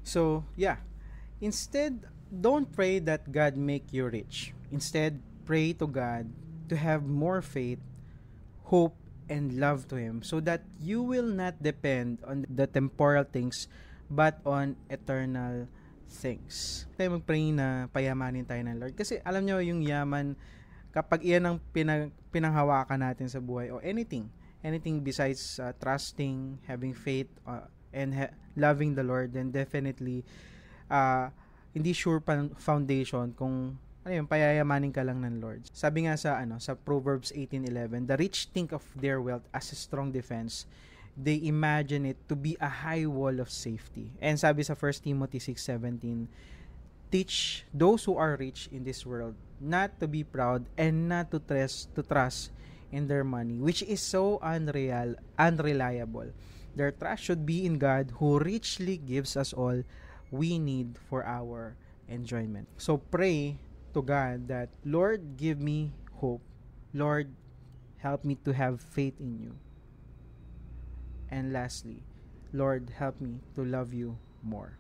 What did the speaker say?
So, yeah. Instead, don't pray that God make you rich. Instead, pray to God to have more faith, hope, and love to Him so that you will not depend on the temporal things but on eternal things. Tayo mag-pray na payamanin tayo ng Lord. Kasi alam nyo, yung yaman, kapag iyan ang pinanghawakan natin sa buhay o anything besides trusting, having faith, and loving the Lord, then definitely hindi sure foundation kung ano yun, payayamanin ka lang ng Lord. Sabi nga sa Proverbs 18:11, the rich think of their wealth as a strong defense. They imagine it to be a high wall of safety. And sabi sa 1 Timothy 6:17, teach those who are rich in this world not to be proud and not to trust in their money, which is so unreliable. Their trust should be in God, who richly gives us all we need for our enjoyment. So pray to God that, Lord, give me hope. Lord, help me to have faith in you. And lastly, Lord, help me to love you more.